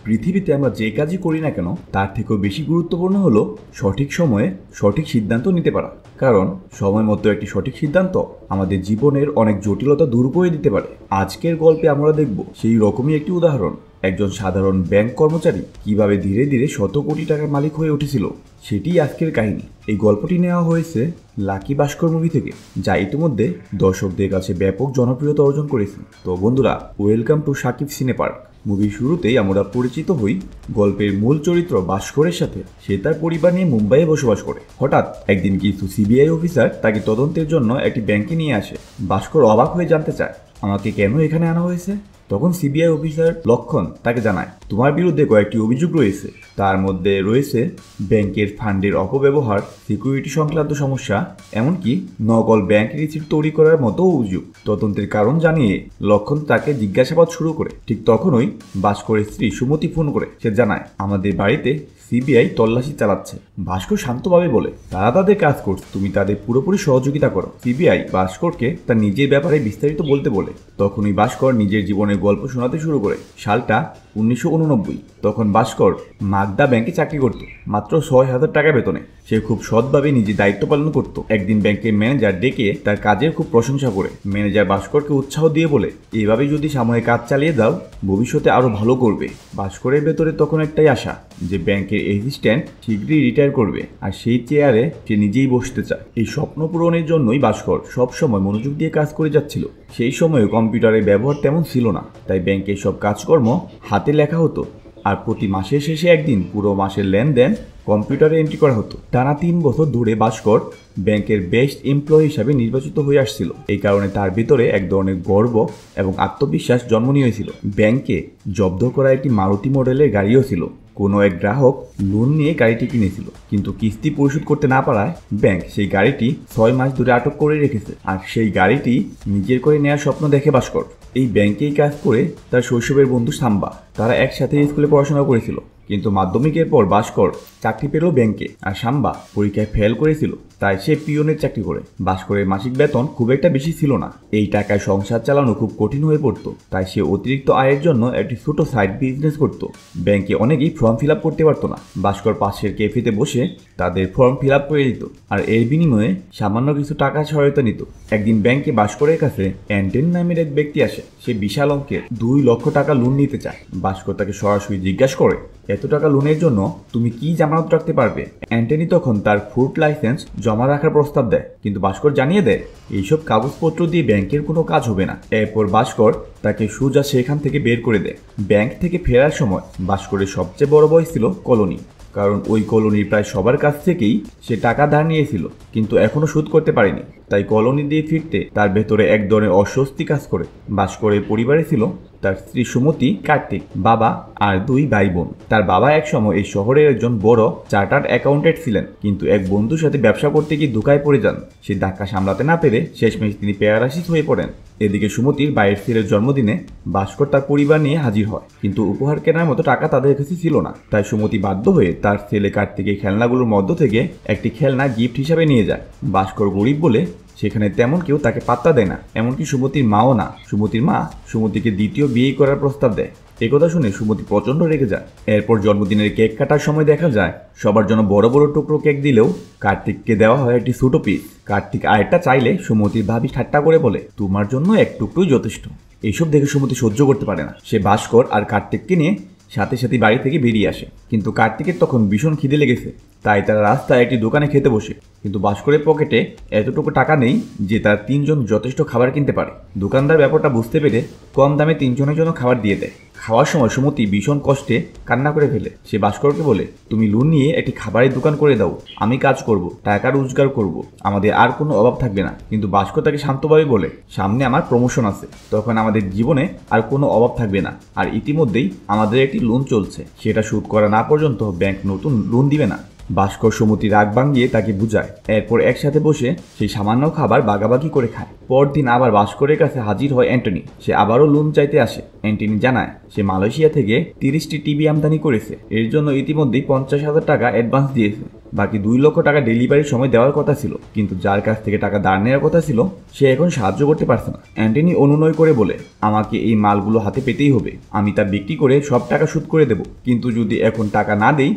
পৃথিবীতে আমরা যে কাজই করি না কেন তার থেকেও বেশি গুরুত্বপূর্ণ হলো সঠিক সময়ে সঠিক সিদ্ধান্ত নিতে পারা। কারণ সময় মতো একটি সঠিক সিদ্ধান্ত আমাদের জীবনের অনেক জটিলতা দূর করে দিতে পারে। আজকের গল্পে আমরা দেখব সেই রকমই একটি উদাহরণ। একজন সাধারণ ব্যাংক কর্মচারী কিভাবে ধীরে ধীরে শত কোটি টাকার মালিক হয়ে উঠেছিল, সেটিই আজকের কাহিনী। এই গল্পটি নেওয়া হয়েছে লাকি ভাস্কর মুভি থেকে, যা ইতিমধ্যে দর্শকদের কাছে ব্যাপক জনপ্রিয়তা অর্জন করেছে। তো বন্ধুরা, ওয়েলকাম টু সাকিব সিনে পার্ক। মুভির শুরুতেই আমরা পরিচিত হই গল্পের মূল চরিত্র ভাস্করের সাথে। সে তার পরিবার নিয়ে মুম্বাইয়ে বসবাস করে। হঠাৎ একদিন কিছু সিবিআই অফিসার তাকে তদন্তের জন্য একটি ব্যাংকে নিয়ে আসে। ভাস্কর অবাক হয়ে জানতে চায়, আমাকে কেন এখানে আনা হয়েছে? তখন সিবিআই অফিসার লক্ষণ তাকে জানায়, তোমার বিরুদ্ধে কয়েকটি অভিযোগ রয়েছে। তার মধ্যে রয়েছে ব্যাংকের ফান্ডের অপব্যবহার, সিকিউরিটি সংক্রান্ত সমস্যা, এমনকি নকল ব্যাংক রিসিপ্ট তৈরি করার মতো অভিযোগ। তদন্তের কারণ জানিয়ে লক্ষণ তাকে জিজ্ঞাসাবাদ শুরু করে। ঠিক তখনই ভাস্করের স্ত্রী সুমতি ফোন করে। সে জানায়, আমাদের বাড়িতে সিবিআই তল্লাশি চালাচ্ছে। ভাস্কর শান্তভাবে বলে, তারা তাদের কাজ করছে, তুমি তাদের পুরোপুরি সহযোগিতা করো। সিবিআই ভাস্করকে তার নিজের ব্যাপারে বিস্তারিত বলতে বলে। তখনই ভাস্কর নিজের জীবনের গল্প শোনাতে শুরু করে। সালটা 1989। তখন ভাস্কর মাগদা ব্যাংকে চাকরি করত, মাত্র 6,000 টাকা বেতনে। সে খুব সৎভাবে নিজের দায়িত্ব পালন করত। একদিন ব্যাংকের ম্যানেজার ডেকে তার কাজের খুব প্রশংসা করে। ম্যানেজার ভাস্করকে উৎসাহ দিয়ে বলে, এভাবে যদি সামনে কাজ চালিয়ে যাও, ভবিষ্যতে আরো ভালো করবে। ভাস্করের ভেতরে তখন একটাই আশা, যে ব্যাংকের অ্যাসিস্ট্যান্ট শীঘ্রই রিটায়ার করবে, আর সেই চেয়ারে সে নিজেই বসতে চায়। এই স্বপ্ন পূরণের জন্যই ভাস্কর সবসময় মনোযোগ দিয়ে কাজ করে যাচ্ছিল। সেই সময়ে কম্পিউটারের ব্যবহার তেমন ছিল না, তাই ব্যাংকের সব কাজকর্ম হাতে লেখা হতো। আর প্রতি মাসের শেষে একদিন পুরো মাসের লেনদেন কম্পিউটারে এন্ট্রি করা হতো। টানা 3 বছর ধরে ভাস্কর ব্যাংকের বেস্ট এমপ্লয়ি হিসাবে নির্বাচিত হয়ে আসছিল। এই কারণে তার ভিতরে এক ধরনের গর্ব এবং আত্মবিশ্বাস জন্ম নিয়েছিল। ব্যাংকে জব্দ করা একটি মারুতি মডেলের গাড়িও ছিল। কোনো এক গ্রাহক লোন নিয়ে গাড়িটি কিনেছিল, কিন্তু কিস্তি পরিশোধ করতে না পারায় ব্যাংক সেই গাড়িটি 6 মাস ধরে আটক করে রেখেছে। আর সেই গাড়িটি নিজের করে নেওয়ার স্বপ্ন দেখে ভাস্কর। এই ব্যাংকেই কাজ করে তার শৈশবের বন্ধু সাম্বা। তারা একসাথে স্কুলে পড়াশোনা করেছিল, কিন্তু মাধ্যমিকের পর ভাস্কর চাকরি পেল ব্যাংকে, আর সাম্বা পরীক্ষায় ফেল করেছিল, তাই সে পিয়নের চাকরি করে। ভাস্করের মাসিক বেতন খুব একটা বেশি ছিল না। এই টাকায় সংসার চালানো খুব কঠিন হয়ে পড়তো, তাই সে অতিরিক্ত আয়ের জন্য একটি ছোট সাইড বিজনেস করত। ব্যাংকে অনেকেই ফর্ম ফিল আপ করতে পারতো না। ভাস্কর পাশের ক্যাফেতে বসে তাদের ফর্ম ফিল আপ করে দিত, আর এর বিনিময়ে সামান্য কিছু টাকা সহায়তা নিত। একদিন ব্যাংকে ভাস্করের কাছে অ্যান্টনি নামের এক ব্যক্তি আসে। সে বিশাল অঙ্কের 2 লক্ষ টাকা লোন নিতে চায়। ভাস্কর তাকে সরাসরি জিজ্ঞাসা করে, এত টাকা লোনের জন্য তুমি কি জামানত রাখতে পারবে? অ্যান্টনি তখন তার ফুড লাইসেন্স জমা রাখার প্রস্তাব দেয়, কিন্তু ভাস্কর জানিয়ে দেয়, এইসব কাগজপত্র দিয়ে ব্যাংকের কোনো কাজ হবে না। এরপর ভাস্কর তাকে সোজা সেখান থেকে বের করে দেয়। ব্যাংক থেকে ফেরার সময় ভাস্করের সবচেয়ে বড় ভয় ছিল কলোনি, কারণ ওই কলোনির প্রায় সবার কাছ থেকেই সে টাকা ধার নিয়েছিল, কিন্তু এখনো শোধ করতে পারেনি। তাই কলোনি দিয়ে ফিরতে তার ভেতরে এক ধরনের অস্বস্তি কাজ করে। ভাস্করের পরিবারে ছিল তার স্ত্রী সুমতি, কার্তিক, বাবা আর 2 ভাই বোন। তার বাবা একসময় এই শহরের একজন বড় চার্টার্ড অ্যাকাউন্টেন্ট ছিলেন, কিন্তু এক বন্ধুর সাথে ব্যবসা করতে গিয়ে ধোঁকায় পড়ে যান। সে ধাক্কা সামলাতে না পেরে শেষমেশ তিনি প্যারালাইসিস হয়ে পড়েন। এদিকে সুমতির ভাইয়ের ছেলের জন্মদিনে ভাস্কর তার পরিবার নিয়ে হাজির হয়, কিন্তু উপহার কেনার মতো টাকা তাদের কাছে ছিল না। তাই সুমতি বাধ্য হয়ে তার ছেলে কার্তিকের খেলনাগুলোর মধ্য থেকে একটি খেলনা গিফট হিসাবে নিয়ে যায়। ভাস্কর গরিব বলে সেখানে তেমন কেউ তাকে পাত্তা দেয় না, এমনকি সুমতির মাও না। সুমতির মা সুমতিকে দ্বিতীয় বিয়ে করার প্রস্তাব দেয়। একথা শুনে সুমতি প্রচণ্ড রেগে যায়। এরপর জন্মদিনের কেক কাটার সময় দেখা যায় সবার জন্য বড় বড় টুকরো কেক দিলেও কার্তিককে দেওয়া হয় একটি ছোট পিস। কার্তিক আরেকটা চাইলে সুমতির ভাবি ঠাট্টা করে বলে, তোমার জন্য এক টুকরোই যথেষ্ট। এইসব দেখে সুমতি সহ্য করতে পারে না। সে ভাস্কর আর কার্তিককে নিয়ে সাথে সাথে বাড়ি থেকে বেরিয়ে আসে, কিন্তু কার্তিকের তখন ভীষণ খিদে লেগেছে। তাই তারা রাস্তায় একটি দোকানে খেতে বসে, কিন্তু ভাস্করের পকেটে এতটুকু টাকা নেই যে তার 3 জন যথেষ্ট খাবার কিনতে পারে। দোকানদার ব্যাপারটা বুঝতে পেরে কম দামে 3 জনের জন্য খাবার দিয়ে দেয়। খাওয়ার সময় সুমতি ভীষণ কষ্টে কান্না করে ফেলে। সে ভাস্করকে বলে, তুমি লোন নিয়ে একটি খাবারের দোকান করে দাও, আমি কাজ করব, টাকা রোজগার করব, আমাদের আর কোনো অভাব থাকবে না। কিন্তু ভাস্কর তাকে শান্তভাবে বলে, সামনে আমার প্রমোশন আছে, তখন আমাদের জীবনে আর কোনো অভাব থাকবে না, আর ইতিমধ্যেই আমাদের একটি লোন চলছে, সেটা শোধ করা না পর্যন্ত ব্যাংক নতুন লোন দিবে না। ভাস্কর সুমতি রাগ ভাঙিয়ে তাকে বুঝায়। এরপর একসাথে বসে সেই সামান্য খাবার ভাগাভাগি করে খায়। পরদিন আবার ভাস্করের কাছে হাজির হয় অ্যান্টনি। সে আবারও লোন চাইতে আসে। অ্যান্টনি জানায় সে মালয়েশিয়া থেকে 30টি টিভি আমদানি করেছে, এর জন্য ইতিমধ্যেই 50,000 টাকা অ্যাডভান্স দিয়েছে। বাকি 2 লক্ষ টাকা ডেলিভারির সময় দেওয়ার কথা ছিল, কিন্তু যার কাছ থেকে টাকা ধার নেওয়ার কথা ছিল সে এখন সাহায্য করতে পারছে না। অ্যান্টনি অনুনয় করে বলে, আমাকে এই মালগুলো হাতে পেতেই হবে, আমি তা বিক্রি করে সব টাকা শোধ করে দেব, কিন্তু যদি এখন টাকা না দেই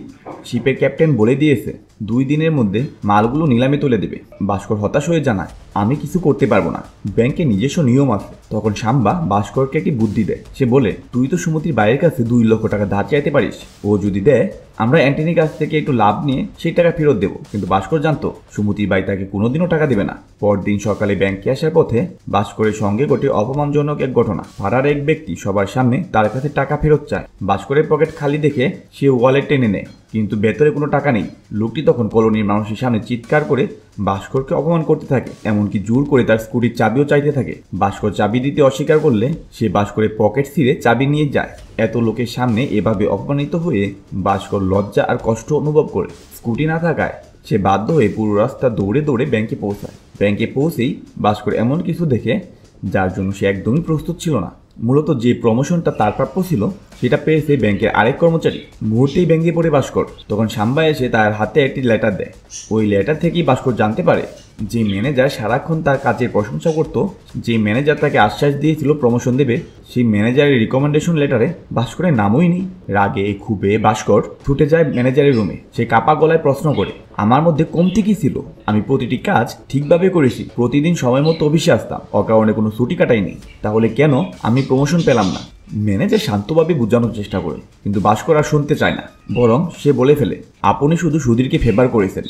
শিপের ক্যাপ্টেন বলে দিয়েছে 2 দিনের মধ্যে মালগুলো নিলামে তুলে দেবে। ভাস্কর হতাশ হয়ে জানায়, আমি কিছু করতে পারবো না, ব্যাংকে নিজস্ব নিয়ম আছে। তখন শাম্বা ভাস্করকে একটি বুদ্ধি দেয়। সে বলে, তুই তো সুমতির বাইরের কাছে 2 লক্ষ টাকা ধার চাইতে পারিস, ও যদি দেয় আমরা অ্যান্টনির কাছ থেকে একটু লাভ নিয়ে সেই টাকা ফেরত দেবো। কিন্তু ভাস্কর জানতো সুমতির বাই তাকে কোনোদিনও টাকা দেবে না। পরদিন সকালে ব্যাংকে আসার পথে ভাস্করের সঙ্গে ঘটে অপমানজনক এক ঘটনা। পাড়ার এক ব্যক্তি সবার সামনে তার কাছে টাকা ফেরত চায়। ভাস্করের পকেট খালি দেখে সে ওয়ালেট টেনে নেয়, কিন্তু ভেতরে কোনো টাকা নেই। লোকটি তখন কলোনির মানুষের সামনে চিৎকার করে ভাস্করকে অপমান করতে থাকে, এমনকি জোর করে তার স্কুটির চাবিও চাইতে থাকে। ভাস্কর চাবি দিতে অস্বীকার করলে সে ভাস্করের পকেট ছিঁড়ে চাবি নিয়ে যায়। এত লোকের সামনে এভাবে অপমানিত হয়ে ভাস্কর লজ্জা আর কষ্ট অনুভব করে। স্কুটি না থাকায় সে বাধ্য হয়ে পুরো রাস্তা দৌড়ে দৌড়ে ব্যাংকে পৌঁছায়। ব্যাংকে পৌঁছেই ভাস্কর এমন কিছু দেখে যার জন্য সে একদমই প্রস্তুত ছিল না। মূলত যে প্রমোশনটা তার প্রাপ্য ছিল সেটা পেয়েছে ব্যাংকের আরেক কর্মচারী। মুহূর্তেই ব্যাংকে পড়ে ভাস্কর। তখন শাম্বা এসে তার হাতে একটি লেটার দেয়। ওই লেটার থেকেই ভাস্কর জানতে পারে যে ম্যানেজার সারাক্ষণ তার কাজের প্রশংসা করত, যে ম্যানেজার তাকে আশ্বাস দিয়েছিল প্রমোশন দেবে, সেই ম্যানেজারের রিকমেন্ডেশন লেটারে ভাস্করের নামই নেই। রাগে ক্ষুবে ভাস্কর ছুটে যায় ম্যানেজারের রুমে। সে কাপা গলায় প্রশ্ন করে, আমার মধ্যে কমতি কি ছিল? আমি প্রতিটি কাজ ঠিকভাবে করেছি, প্রতিদিন সময় মতো অফিসে আসতাম, অকারণে কোনো ছুটি কাটাইনি, তাহলে কেন আমি প্রমোশন পেলাম না? ম্যানেজার শান্তভাবে বোঝানোর চেষ্টা করে, কিন্তু ভাস্কর আর শুনতে চায় না। বরং সে বলে ফেলে, আপনি শুধু সুধীরকে ফেভার করেছেন,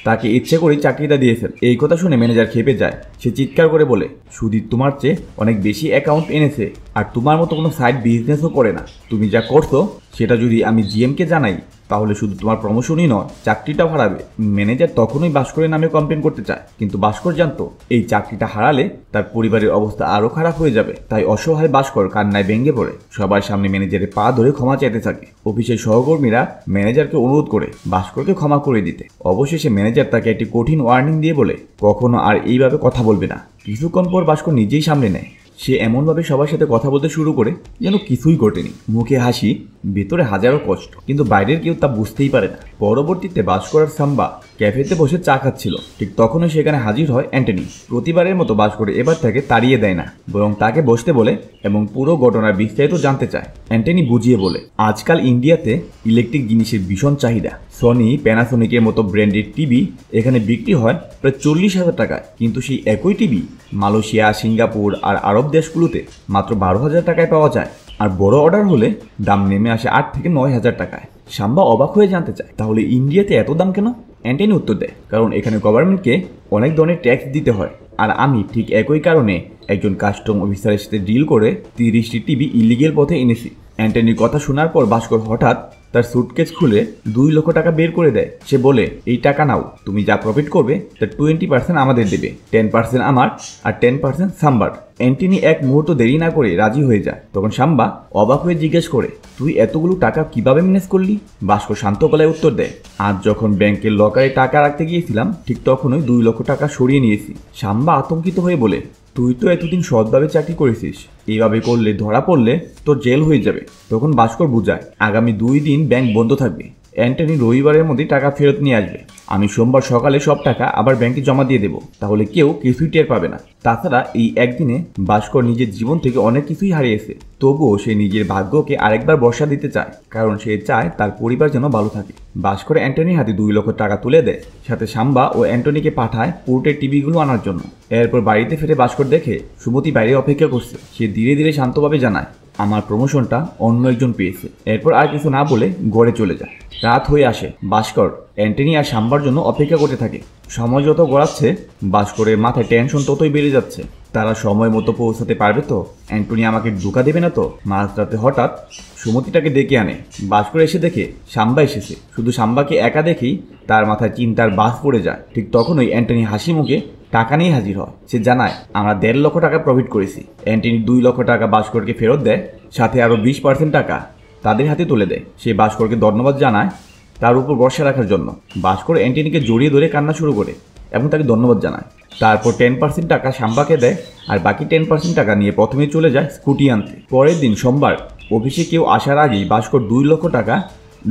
তাকে ইচ্ছে করেই চাকরিটা দিয়েছেন। এই কথা শুনে ম্যানেজার খেপে যায়। সে চিৎকার করে বলে, সুধীর তোমার চেয়ে অনেক বেশি অ্যাকাউন্ট এনেছে, আর তোমার মতো কোনো সাইড বিজনেসও করে না। তুমি যা করছো সেটা যদি আমি জিএমকে জানাই তাহলে শুধু তোমার প্রমোশনই নয়, চাকরিটাও হারাবে। ম্যানেজার তখনই ভাস্করের নামে কমপ্লেন করতে চায়, কিন্তু ভাস্কর জানতো এই চাকরিটা হারালে তার পরিবারের অবস্থা আরও খারাপ হয়ে যাবে। তাই অসহায় ভাস্কর কান্নায় ভেঙে পড়ে সবার সামনে ম্যানেজারের পা ধরে ক্ষমা চাইতে থাকে। অফিসের সহকর্মীরা ম্যানেজারকে অনুরোধ করে ভাস্করকে ক্ষমা করে দিতে। অবশেষে ম্যানেজার তাকে একটি কঠিন ওয়ার্নিং দিয়ে বলে, কখনো আর এইভাবে কথা বলবে না। কিছুক্ষণ পর ভাস্কর নিজেই সামলে নেয়। সে এমনভাবে সবার সাথে কথা বলতে শুরু করে যেন কিছুই ঘটেনি। মুখে হাসি, ভেতরে হাজারো কষ্ট, কিন্তু বাইরের কেউ তা বুঝতেই পারে না। পরবর্তীতে ভাস্কর আর শাম্বা ক্যাফেতে বসে চা খাচ্ছিল। ঠিক তখনই সেখানে হাজির হয় অ্যান্টনি। প্রতিবারের মতো ভাস্কর এবার তাকে তাড়িয়ে দেয় না, বরং তাকে বসতে বলে এবং পুরো ঘটনার বিস্তারিত জানতে চায়। অ্যান্টনি বুঝিয়ে বলে, আজকাল ইন্ডিয়াতে ইলেকট্রিক জিনিসের ভীষণ চাহিদা। সনি, প্যানাসোনিকের মতো ব্র্যান্ডের টিভি এখানে বিক্রি হয় প্রায় 40,000 টাকায়, কিন্তু সেই একই টিভি মালয়েশিয়া, সিঙ্গাপুর আর আরব দেশগুলোতে মাত্র 12,000 টাকায় পাওয়া যায়। আর বড় অর্ডার হলে দাম নেমে আসে 8 থেকে 9,000 টাকায়। শাম্বা অবাক হয়ে জানতে চায়, তাহলে ইন্ডিয়াতে এত দাম কেন? অ্যান্টনি উত্তর দেয়, কারণ এখানে গভর্নমেন্টকে অনেক ধরনের ট্যাক্স দিতে হয়, আর আমি ঠিক একই কারণে একজন কাস্টম অফিসারের সাথে ডিল করে 30টি টিভি ইলিগেল পথে এনেছি। অ্যান্টনির কথা শোনার পর ভাস্কর হঠাৎ তার সুটকেস খুলে 2 লক্ষ টাকা বের করে দেয়। সে বলে, এই টাকা নাও, তুমি যা প্রফিট করবে তার 20% আমাদের দেবে, 10% আমার আর 10% শাম্বার। অ্যান্টনি এক মুহূর্ত দেরি না করে রাজি হয়ে যায়। তখন শাম্বা অবাক হয়ে জিজ্ঞেস করে, তুই এতগুলো টাকা কিভাবে ম্যানেজ করলি? ভাস্কর শান্ত গলায় উত্তর দেয়, আজ যখন ব্যাংকের লকারে টাকা রাখতে গিয়েছিলাম ঠিক তখনই 2 লক্ষ টাকা সরিয়ে নিয়েছি। শাম্বা আতঙ্কিত হয়ে বলে, তুই তো এতদিন সৎভাবে চাকরি করেছিস, এইভাবে করলে ধরা পড়লে তোর জেল হয়ে যাবে। তখন ভাস্কর বুঝায়, আগামী 2 দিন ব্যাংক বন্ধ থাকবে, অ্যান্টনি রবিবারের মধ্যে টাকা ফেরত নিয়ে আসবে। আমি সোমবার সকালে সব টাকা আবার ব্যাংকে জমা দিয়ে দেবো, তাহলে কেউ কিছুই টের পাবে না। তাছাড়া এই একদিনে ভাস্কর নিজের জীবন থেকে অনেক কিছুই হারিয়েছে, তবুও সে নিজের ভাগ্যকে আরেকবার বর্ষা দিতে চায়, কারণ সে চায় তার পরিবার যেন ভালো থাকে। ভাস্কর অ্যান্টনির হাতে 2 লক্ষ টাকা তুলে দেয়, সাথে শাম্বা ও অ্যান্টনিকে পাঠায় পোর্টের টিভিগুলো আনার জন্য। এরপর বাড়িতে ফিরে ভাস্কর দেখে সুমতি বাইরে অপেক্ষা করছে। সে ধীরে ধীরে শান্তভাবে জানায়, আমার প্রমোশনটা অন্য একজন পেয়েছে। এরপর আর কিছু না বলে ঘরে চলে যায়। রাত হয়ে আসে। ভাস্কর অ্যান্টনি আর শাম্বার জন্য অপেক্ষা করতে থাকে। সময় যত গড়াচ্ছে ভাস্করের মাথায় টেনশন ততই বেড়ে যাচ্ছে। তারা সময় মতো পৌঁছাতে পারবে তো? অ্যান্টনি আমাকে ধোঁকা দেবে না তো? মাঝরাতে হঠাৎ সুমতিটাকে ডেকে আনে। ভাস্কর এসে দেখে শাম্বা এসেছে। শুধু শাম্বাকে একা দেখেই তার মাথায় চিন্তার বাস পড়ে যায়। ঠিক তখনই অ্যান্টনি হাসি মুখে টাকা নিয়ে হাজির হয়। সে জানায়, আমরা 1.5 লক্ষ টাকা প্রফিট করেছি। অ্যান্টনি 2 লক্ষ টাকা ভাস্করকে ফেরত দেয়, সাথে আরও 20% টাকা তাদের হাতে তুলে দেয়। সে ভাস্করকে ধন্যবাদ জানায় তার উপর ভরসা রাখার জন্য। ভাস্কর অ্যান্টনিকে জড়িয়ে ধরে কান্না শুরু করে এবং তাকে ধন্যবাদ জানায়। তারপর 10% টাকা শাম্বাকে দেয়, আর বাকি 10% টাকা নিয়ে প্রথমে চলে যায় স্কুটি আনতে। পরের দিন সোমবার অফিসে কেউ আসার আগেই ভাস্কর 2 লক্ষ টাকা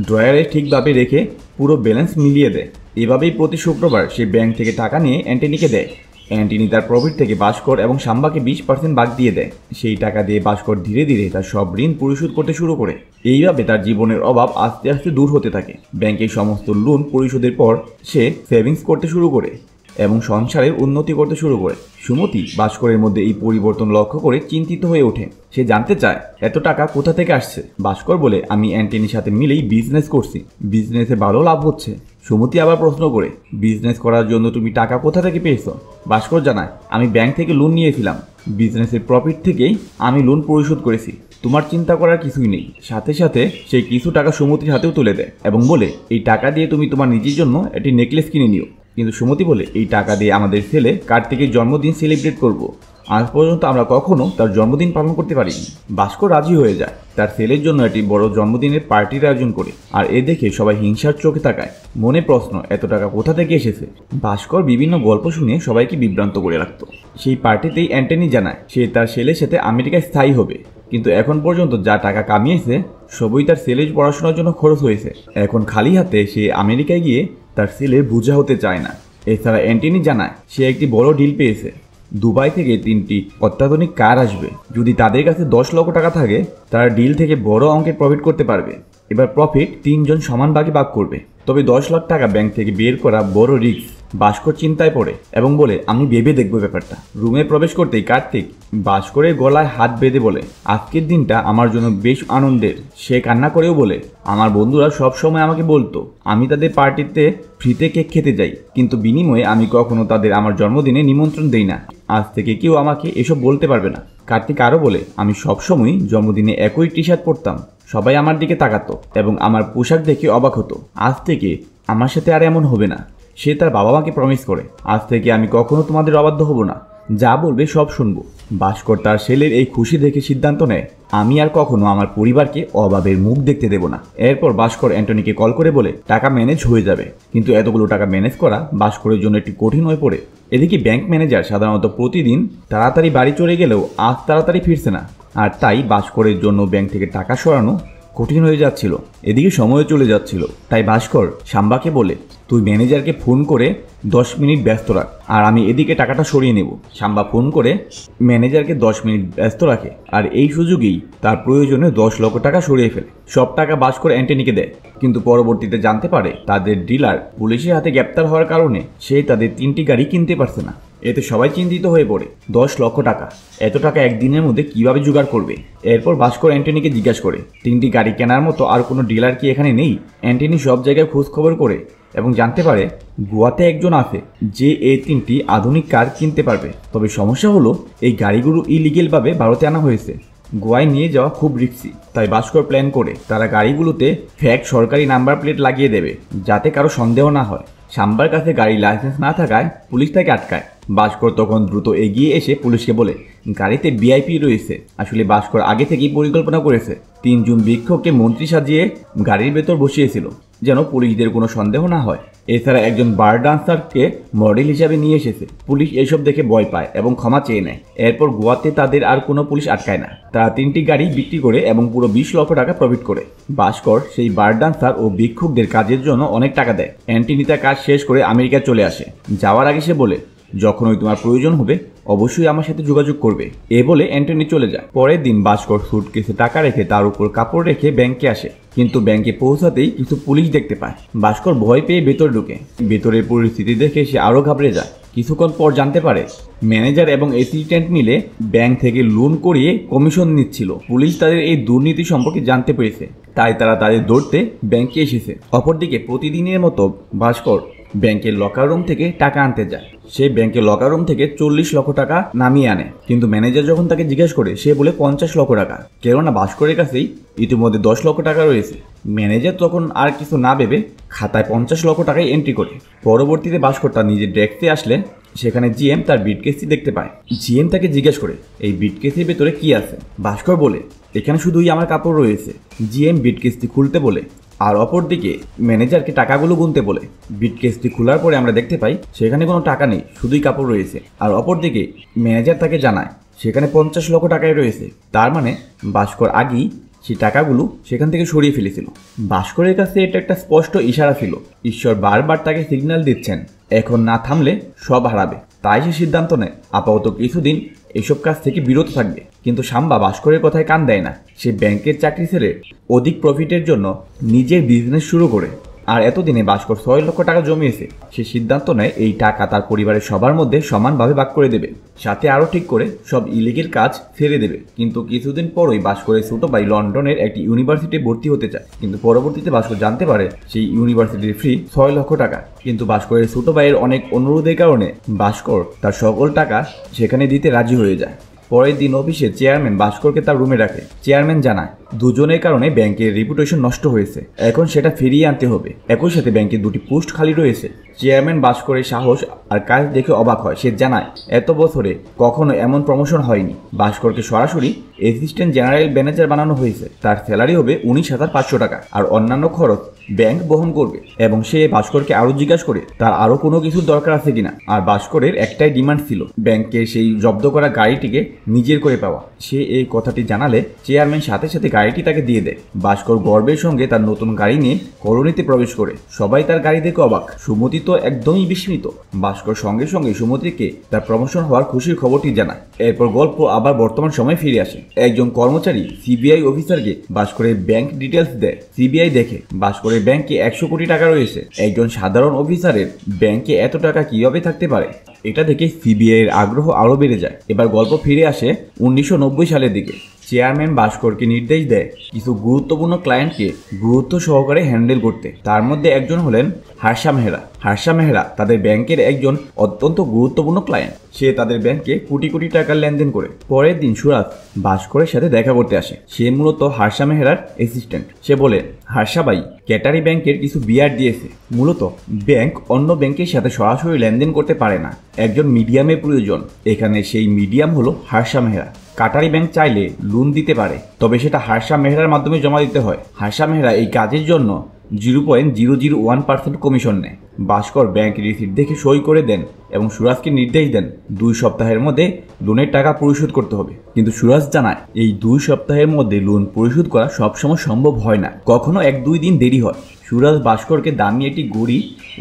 ড্রয়ারে ঠিকভাবে রেখে পুরো ব্যালেন্স মিলিয়ে দেয়। এভাবেই প্রতি শুক্রবার সে ব্যাংক থেকে টাকা নিয়ে অ্যান্টনিকে দেয়। অ্যান্টনি তার প্রফিট থেকে ভাস্কর এবং শাম্বাকে 20% ভাগ দিয়ে দেয়। সেই টাকা দিয়ে ভাস্কর ধীরে ধীরে তার সব ঋণ পরিশোধ করতে শুরু করে। এইভাবে তার জীবনের অভাব আস্তে আস্তে দূর হতে থাকে। ব্যাংকের সমস্ত লোন পরিশোধের পর সে সেভিংস করতে শুরু করে এবং সংসারের উন্নতি করতে শুরু করে। সুমতি ভাস্করের মধ্যে এই পরিবর্তন লক্ষ্য করে চিন্তিত হয়ে ওঠে। সে জানতে চায় এত টাকা কোথা থেকে আসছে। ভাস্কর বলে, আমি অ্যান্টনির সাথে মিলেই বিজনেস করছি, বিজনেসে ভালো লাভ হচ্ছে। সুমতি আবার প্রশ্ন করে, বিজনেস করার জন্য তুমি টাকা কোথা থেকে পেয়েছো? ভাস্কর জানায়, আমি ব্যাংক থেকে লোন নিয়েছিলাম, বিজনেসের প্রফিট থেকেই আমি লোন পরিশোধ করেছি। তোমার চিন্তা করার কিছুই নেই। সাথে সাথে সে কিছু টাকা সুমতির হাতেও তুলে দেয় এবং বলে, এই টাকা দিয়ে তুমি তোমার নিজের জন্য একটি নেকলেস কিনে নিও। কিন্তু সুমতি বলে, এই টাকা দিয়ে আমাদের ছেলে কার্তিকের জন্মদিন সেলিব্রেট করব। আজ পর্যন্ত আমরা কখনো তার জন্মদিন পালন করতে পারিনি। ভাস্কর রাজি হয়ে যায়, তার ছেলের জন্য একটি বড় জন্মদিনের পার্টির আয়োজন করে। আর এ দেখে সবাই হিংসার চোখে তাকায়। মনে প্রশ্ন, এত টাকা কোথা থেকে এসেছে? ভাস্কর বিভিন্ন গল্প শুনে সবাইকে বিভ্রান্ত করে রাখত। সেই পার্টিতেই অ্যান্টনি জানায় সে তার ছেলের সাথে আমেরিকায় স্থায়ী হবে, কিন্তু এখন পর্যন্ত যা টাকা কামিয়েছে সবই তার ছেলের পড়াশোনার জন্য খরচ হয়েছে। এখন খালি হাতে সে আমেরিকায় গিয়ে তার ছেলের বোঝা হতে চায় না। এছাড়া অ্যান্টনি জানায় সে একটি বড় ডিল পেয়েছে। দুবাই থেকে 3টি অত্যাধুনিক কার আসবে। যদি তাদের কাছে 10 লক্ষ টাকা থাকে, তারা ডিল থেকে বড় অঙ্কের প্রফিট করতে পারবে। এবার প্রফিট 3 জন সমান ভাগে ভাগ করবে। তবে 10 লাখ টাকা ব্যাংক থেকে বের করা বড় রিস্ক। ভাস্কর চিন্তায় পড়ে এবং বলে, আমি ভেবে দেখবো ব্যাপারটা। রুমে প্রবেশ করতেই কার্তিক ভাস্করের গলায় হাত বেঁধে বলে, আজকের দিনটা আমার জন্য বেশ আনন্দের। সে কান্না করেও বলে, আমার বন্ধুরা সব সময় আমাকে বলতো আমি তাদের পার্টিতে ফ্রিতে কেক খেতে যাই, কিন্তু বিনিময়ে আমি কখনো তাদের আমার জন্মদিনে নিমন্ত্রণ দেই না। আজ থেকে কেউ আমাকে এসব বলতে পারবে না। কার্তিক আরও বলে, আমি সবসময় জন্মদিনে একই টি শার্ট পরতাম, সবাই আমার দিকে তাকাতো এবং আমার পোশাক দেখে অবাক হতো। আজ থেকে আমার সাথে আর এমন হবে না। সে তার বাবা মাকে প্রমিস করে, আজ থেকে আমি কখনো তোমাদের অবাধ্য হব না, যা বলবে সব শুনবো। ভাস্কর তার ছেলের এই খুশি দেখে সিদ্ধান্ত নেয়, আমি আর কখনো আমার পরিবারকে অভাবের মুখ দেখতে দেব না। এরপর ভাস্কর অ্যান্টনিকে কল করে বলে, টাকা ম্যানেজ হয়ে যাবে। কিন্তু এতগুলো টাকা ম্যানেজ করা ভাস্করের জন্য একটি কঠিন হয়ে পড়ে। এদিকে ব্যাংক ম্যানেজার সাধারণত প্রতিদিন তাড়াতাড়ি বাড়ি চলে গেলেও আজ তাড়াতাড়ি ফিরছে না, আর তাই ভাস্করের জন্য ব্যাংক থেকে টাকা সরানো কঠিন হয়ে যাচ্ছিল। এদিকে সময় চলে যাচ্ছিল, তাই ভাস্কর শাম্বাকে বলে, তুই ম্যানেজারকে ফোন করে 10 মিনিট ব্যস্ত রাখ, আর আমি এদিকে টাকাটা সরিয়ে নেব। শাম্বা ফোন করে ম্যানেজারকে 10 মিনিট ব্যস্ত রাখে, আর এই সুযোগেই তার প্রয়োজনে 10 লক্ষ টাকা সরিয়ে ফেলে। সব টাকা ভাস্কর অ্যান্টনিকে দেয়, কিন্তু পরবর্তীতে জানতে পারে তাদের ডিলার পুলিশের হাতে গ্রেপ্তার হওয়ার কারণে সে তাদের 3টি গাড়ি কিনতে পারছে না। এতে সবাই চিন্তিত হয়ে পড়ে। 10 লক্ষ টাকা, এত টাকা একদিনের মধ্যে কিভাবে জোগাড় করবে? এরপর ভাস্কর অ্যান্টনিকে জিজ্ঞাসা করে, 3টি গাড়ি কেনার মতো আর কোনো ডিলার কি এখানে নেই? অ্যান্টনি সব জায়গায় খোঁজ খবর করে এবং জানতে পারে গোয়াতে একজন আছে যে এই 3টি আধুনিক কার কিনতে পারবে। তবে সমস্যা হলো এই গাড়িগুলো ইলিগেলভাবে ভারতে আনা হয়েছে। গোয়ায় নিয়ে যাওয়া খুব রিস্কি। তাই ভাস্কর প্ল্যান করে তারা গাড়িগুলোতে ফেক সরকারি নাম্বার প্লেট লাগিয়ে দেবে, যাতে কারো সন্দেহ না হয়। শাম্বার কাছে গাড়ির লাইসেন্স না থাকায় পুলিশ তাকে আটকায়। ভাস্কর তখন দ্রুত এগিয়ে এসে পুলিশকে বলে, গাড়িতে ভিআইপি রয়েছে। আসলে ভাস্কর আগে থেকেই পরিকল্পনা করেছে। 3 জন ভিক্ষুককে মন্ত্রী সাজিয়ে গাড়ির ভেতর বসিয়েছিল, যেন পুলিশদের কোনো সন্দেহ না হয়। এছাড়া একজন বার ডান্সারকে মডেল হিসাবে নিয়ে এসেছে। পুলিশ এসব দেখে ভয় পায় এবং ক্ষমা চেয়ে নেয়। এরপর গোয়াতে তাদের আর কোনো পুলিশ আটকায় না। তারা 3টি গাড়ি বিক্রি করে এবং পুরো 20 লক্ষ টাকা প্রফিট করে। ভাস্কর সেই বার ডান্সার ও ভিক্ষুকদের কাজের জন্য অনেক টাকা দেয়। অ্যান্টনি তার কাজ শেষ করে আমেরিকা চলে আসে। যাওয়ার আগে সে বলে, যখনই তোমার প্রয়োজন হবে অবশ্যই আমার সাথে যোগাযোগ করবে। এ বলে অ্যান্টনি চলে যায়। পরের দিন ভাস্কর সুটকেসে টাকা রেখে তার উপর কাপড় রেখে ব্যাংকে আসে, কিন্তু ব্যাংকে পৌঁছাতেই কিছু পুলিশ দেখতে পায়। ভাস্কর ভয় পেয়ে ভেতরে ঢুকে। ভেতরের পরিস্থিতি দেখে সে আরও ঘাবড়ে যায়। কিছুক্ষণ পর জানতে পারে ম্যানেজার এবং অ্যাসিস্ট্যান্ট মিলে ব্যাংক থেকে লোন করিয়ে কমিশন নিচ্ছিল। পুলিশ তাদের এই দুর্নীতি সম্পর্কে জানতে পেরেছে, তাই তারা তাদের ধরতে ব্যাংকে এসেছে। অপরদিকে প্রতিদিনের মতো ভাস্কর ব্যাংকের লকার রুম থেকে টাকা আনতে যায়। সে ব্যাংকের লকার রুম থেকে 40 লক্ষ টাকা নামিয়ে আনে, কিন্তু ম্যানেজার যখন তাকে জিজ্ঞেস করে সে বলে 50 লক্ষ টাকা, কেননা ভাস্করের কাছেই ইতিমধ্যে 10 লক্ষ টাকা রয়েছে। ম্যানেজার তখন আর কিছু না ভেবে খাতায় 50 লক্ষ টাকায় এন্ট্রি করে। পরবর্তীতে ভাস্কর তার নিজের ডেস্কে আসলে সেখানে জিএম তার বিটকেসটি দেখতে পায়। জিএম তাকে জিজ্ঞেস করে, এই বিটকেসের ভেতরে কি আছে? ভাস্কর বলে, এখানে শুধুই আমার কাপড় রয়েছে। জিএম বিটকেসটি খুলতে বলে আর অপরদিকে ম্যানেজারকে টাকাগুলো গুনতে বলে। বিটকেসটি খোলার পরে আমরা দেখতে পাই সেখানে কোনো টাকা নেই, শুধুই কাপড় রয়েছে। আর অপরদিকে ম্যানেজার তাকে জানায় সেখানে 50 লক্ষ টাকাই রয়েছে। তার মানে ভাস্কর আগেই সেই টাকাগুলো সেখান থেকে সরিয়ে ফেলেছিল। ভাস্করের কাছে এটা একটা স্পষ্ট ইশারা ছিল, ঈশ্বর বারবার তাকে সিগন্যাল দিচ্ছেন এখন না থামলে সব হারাবে। তাই সে সিদ্ধান্ত নেয় আপাতত কিছুদিন এসব কাজ থেকে বিরত থাকবে। কিন্তু সাম্বা ভাস্করের কথায় কান দেয় না। সে ব্যাংকের চাকরি ছেড়ে অধিক প্রফিটের জন্য নিজের বিজনেস শুরু করে। আর এতদিনে ভাস্কর 6 লক্ষ টাকা জমিয়েছে। সে সিদ্ধান্ত নেয় এই টাকা তার পরিবারের সবার মধ্যে সমানভাবে ভাগ করে দেবে, সাথে আরও ঠিক করে সব ইলিগেল কাজ ছেড়ে দেবে। কিন্তু কিছুদিন পরই ভাস্করের ছোট ভাই লন্ডনের একটি ইউনিভার্সিটি ভর্তি হতে চায়। কিন্তু পরবর্তীতে ভাস্কর জানতে পারে সেই ইউনিভার্সিটির ফি 6 লক্ষ টাকা। কিন্তু ভাস্করের ছোট ভাইয়ের অনেক অনুরোধের কারণে ভাস্কর তার সকল টাকা সেখানে দিতে রাজি হয়ে যায়। পরের দিন অফিসে চেয়ারম্যান ভাস্করকে তার রুমে রাখে। চেয়ারম্যান জানায় দুজনের কারণে ব্যাংকের রেপুটেশন নষ্ট হয়েছে, এখন সেটা ফিরিয়ে আনতে হবে। একই সাথে ব্যাংকের 2টি পোস্ট খালি রয়েছে। চেয়ারম্যান ভাস্করের সাহস আর কাজ দেখে অবাক হয়। সে জানায় এত বছরে কখনো এমন প্রমোশন হয়নি। ভাস্করকে সরাসরি অ্যাসিস্ট্যান্ট জেনারেল ম্যানেজার বানানো হয়েছে। তার স্যালারি হবে 19,500 টাকা আর অন্যান্য খরচ ব্যাংক বহন করবে। এবং সে ভাস্করকে আরও জিজ্ঞাসা করে তার আরও কোনো কিছুর দরকার আছে কিনা। আর ভাস্করের একটাই ডিমান্ড ছিল ব্যাংকের সেই জব্দ করা গাড়িটিকে নিজের করে পাওয়া। সে এই কথাটি জানালে চেয়ারম্যান সাথে সাথে গাড়িটি তাকে দিয়ে দেয়। ভাস্কর গর্বের সঙ্গে তার নতুন গাড়ি নিয়ে কলোনিতে প্রবেশ করে। সবাই তার গাড়ি দেখে অবাক। সুমতি তো একদমই বিস্মিত। ভাস্কর সঙ্গে সঙ্গে সুমতিকে তার প্রমোশন হওয়ার খুশির খবরটি জানায়। এরপর গল্প আবার বর্তমান সময়ে ফিরে আসে। একজন কর্মচারী সিবিআই অফিসারকে ভাস্করের ব্যাংক ডিটেলস দেয়। সিবিআই দেখে ভাস্করের ব্যাংকে 100 কোটি টাকা রয়েছে। একজন সাধারণ অফিসারের ব্যাংকে এত টাকা কিভাবে থাকতে পারে, এটা দেখে সিবিআই এর আগ্রহ আরও বেড়ে যায়। এবার গল্প ফিরে আসে 1990 সালের দিকে। চেয়ারম্যান ভাস্করকে নির্দেশ দেয় কিছু গুরুত্বপূর্ণ ক্লায়েন্টকে গুরুত্ব সহকারে হ্যান্ডেল করতে। তার মধ্যে একজন হলেন হার্ষা মেহরা। হার্ষা মেহরা তাদের ব্যাংকের একজন অত্যন্ত গুরুত্বপূর্ণ ক্লায়েন্ট। সে তাদের ব্যাংকে কোটি কোটি টাকার লেনদেন করে। পরের দিন সুরাজ ভাস্করের সাথে দেখা করতে আসে। সে মূলত হার্ষা মেহরার অ্যাসিস্ট্যান্ট। সে বলে হার্ষা ভাই ক্যাটারি ব্যাংকের কিছু বিয়ার দিয়েছে। মূলত ব্যাংক অন্য ব্যাংকের সাথে সরাসরি লেনদেন করতে পারে না, একজন মিডিয়ামের প্রয়োজন। এখানে সেই মিডিয়াম হলো হার্ষা মেহরা। কাটারি ব্যাংক চাইলে লোন দিতে পারে, তবে সেটা হার্ষা মেহরার মাধ্যমে জমা দিতে হয়। হার্ষা মেহরা এই কাজের জন্য 0.001% কমিশন নেয়। ভাস্কর ব্যাংক রিসিট দেখে সই করে দেন এবং সুরাজকে নির্দেশ দেন 2 সপ্তাহের মধ্যে লোনের টাকা পরিশোধ করতে হবে। কিন্তু সুরাজ জানায় এই 2 সপ্তাহের মধ্যে লোন পরিশোধ করা সবসময় সম্ভব হয় না, কখনো 1-2 দিন দেরি হয়। সুরাজ ভাস্করকে দামি একটি ঘড়ি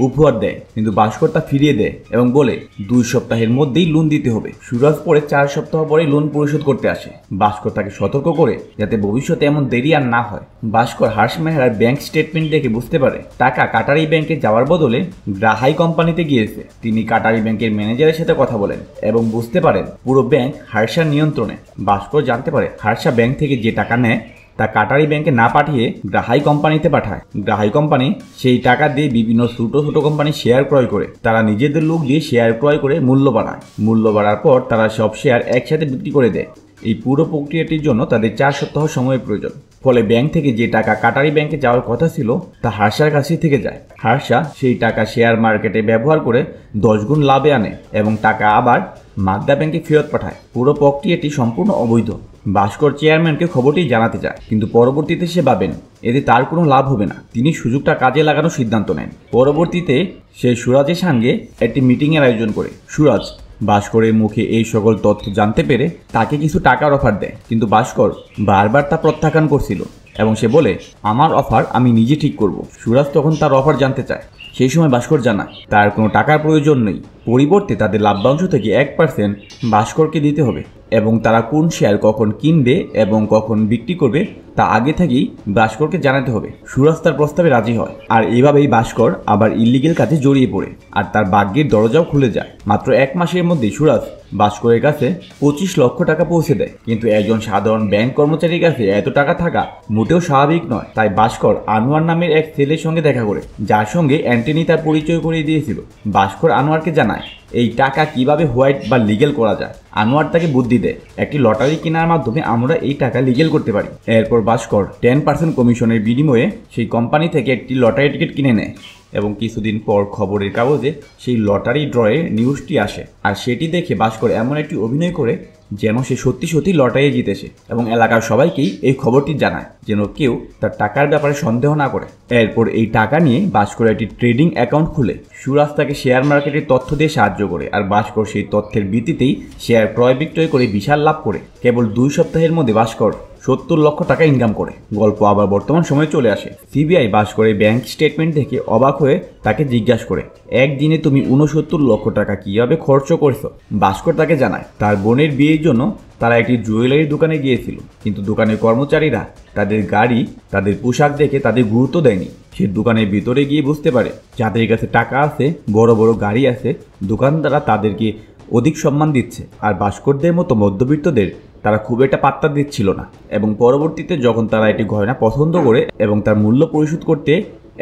উপহার দেয়, কিন্তু ভাস্কর তা ফিরিয়ে দেয় এবং বলে 2 সপ্তাহের মধ্যেই লোন দিতে হবে। সুরাজ পরে 4 সপ্তাহ পরে লোন পরিশোধ করতে আসে। ভাস্কর তাকে সতর্ক করে যাতে ভবিষ্যতে এমন দেরি আর না হয়। ভাস্কর হার্ষ মেহরার ব্যাংক স্টেটমেন্ট দেখে বুঝতে পারে টাকা কাটারি ব্যাংকে যাওয়ার বদলে গ্রাহাই কোম্পানিতে গিয়েছে। তিনি কাটারি ব্যাংকের ম্যানেজারের সাথে কথা বলেন এবং বুঝতে পারেন পুরো ব্যাংক হার্ষার নিয়ন্ত্রণে। ভাস্কর জানতে পারে হার্ষা ব্যাংক থেকে যে টাকা নেয় তা কাটারি ব্যাংকে না পাঠিয়ে গ্রাহাই কোম্পানিতে পাঠায়। গ্রাহাই কোম্পানি সেই টাকা দিয়ে বিভিন্ন ছোট ছোট কোম্পানি শেয়ার ক্রয় করে। তারা নিজেদের লোক দিয়ে শেয়ার ক্রয় করে মূল্য বাড়ায়। মূল্য বাড়ার পর তারা সব শেয়ার একসাথে বিক্রি করে দেয়। এই পুরো প্রক্রিয়াটির জন্য তাদের 4 সপ্তাহ সময়ের প্রয়োজন। ফলে ব্যাংক থেকে যে টাকা কাটারি ব্যাংকে যাওয়ার কথা ছিল তা হার্ষার কাছেই থেকে যায়। হার্ষা সেই টাকা শেয়ার মার্কেটে ব্যবহার করে 10 গুণ লাভে আনে এবং টাকা আবার মাগদা ব্যাংকে ফেরত পাঠায়। পুরো প্রক্রিয়াটি সম্পূর্ণ অবৈধ। ভাস্কর চেয়ারম্যানকে খবরটি জানাতে চায়, কিন্তু পরবর্তীতে সে ভাবেন এতে তার কোনো লাভ হবে না। তিনি সুযোগটা কাজে লাগানোর সিদ্ধান্ত নেন। পরবর্তীতে সে সুরাজের সঙ্গে একটি মিটিংয়ের আয়োজন করে। সুরাজ ভাস্করের মুখে এই সকল তথ্য জানতে পেরে তাকে কিছু টাকার অফার দেয়, কিন্তু ভাস্কর বারবার তা প্রত্যাখ্যান করছিল এবং সে বলে আমার অফার আমি নিজে ঠিক করব। সুরাজ তখন তার অফার জানতে চায়। সেই সময় ভাস্কর জানায় তার কোনো টাকার প্রয়োজন নেই, পরিবর্তে তাদের লাভ্যাংশ থেকে 1% ভাস্করকে দিতে হবে এবং তারা কোন শেয়ার কখন কিনবে এবং কখন বিক্রি করবে তা আগে থেকেই ভাস্করকে জানাতে হবে। সুরাজ তার প্রস্তাবে রাজি হয়। আর এইভাবেই ভাস্কর আবার ইলিগেল কাজে জড়িয়ে পড়ে আর তার ভাগ্যের দরজাও খুলে যায়। মাত্র 1 মাসের মধ্যে সুরাজ ভাস্করের কাছে 25 লক্ষ টাকা পৌঁছে দেয়। কিন্তু একজন সাধারণ ব্যাংক কর্মচারীর কাছে এত টাকা থাকা মোটেও স্বাভাবিক নয়। তাই ভাস্কর আনোয়ার নামের এক ছেলের সঙ্গে দেখা করে, যার সঙ্গে অ্যান্টনি তার পরিচয় করিয়ে দিয়েছিল। ভাস্কর আনোয়ারকে জানায় এই টাকা কিভাবে হোয়াইট বা লিগেল করা যায়। আনোয়ার তাকে বুদ্ধি দেয় একটি লটারি কেনার মাধ্যমে আমরা এই টাকা লিগেল করতে পারি। এরপর ভাস্কর 10% কমিশনের বিনিময়ে সেই কোম্পানি থেকে একটি লটারি টিকিট কিনে নেয় এবং কিছুদিন পর খবরের কাগজে সেই লটারি ড্রয়ের নিউজটি আসে। আর সেটি দেখে ভাস্কর এমন একটি অভিনয় করে যেন সে সত্যি সত্যি লটারি জিতেছে এবং এলাকার সবাইকেই এই খবরটি জানায় যেন কেউ তার টাকার ব্যাপারে সন্দেহ না করে। এরপর এই টাকা নিয়ে ভাস্কর একটি ট্রেডিং অ্যাকাউন্ট খুলে। সুরাজ তাকে শেয়ার মার্কেটের তথ্য দিয়ে সাহায্য করে আর ভাস্কর সেই তথ্যের ভিত্তিতেই শেয়ার ক্রয় বিক্রয় করে বিশাল লাভ করে। কেবল 2 সপ্তাহের মধ্যে ভাস্কর 70 লক্ষ টাকা ইনকাম করে। গল্প আবার বর্তমান সময়ে চলে আসে। সিবিআই ভাস্করের ব্যাংক স্টেটমেন্ট দেখে অবাক হয়ে তাকে জিজ্ঞাসা করে, একদিনে তুমি 69 লক্ষ টাকা কিভাবে খরচ করছো? ভাস্কর তাকে জানায় তার বোনের বিয়ের জন্য তারা একটি জুয়েলারি দোকানে গিয়েছিল, কিন্তু দোকানের কর্মচারীরা তাদের গাড়ি, তাদের পোশাক দেখে তাদের গুরুত্ব দেয়নি। সে দোকানের ভিতরে গিয়ে বুঝতে পারে যাদের কাছে টাকা আছে, বড় বড় গাড়ি আছে, দোকানদাররা তাদেরকে অধিক সম্মান দিচ্ছে, আর ভাস্করদের মতো মধ্যবিত্তদের তারা খুব একটা পাত্তা দিচ্ছিল না। এবং পরবর্তীতে যখন তারা একটি গয়না পছন্দ করে এবং তার মূল্য পরিশোধ করতে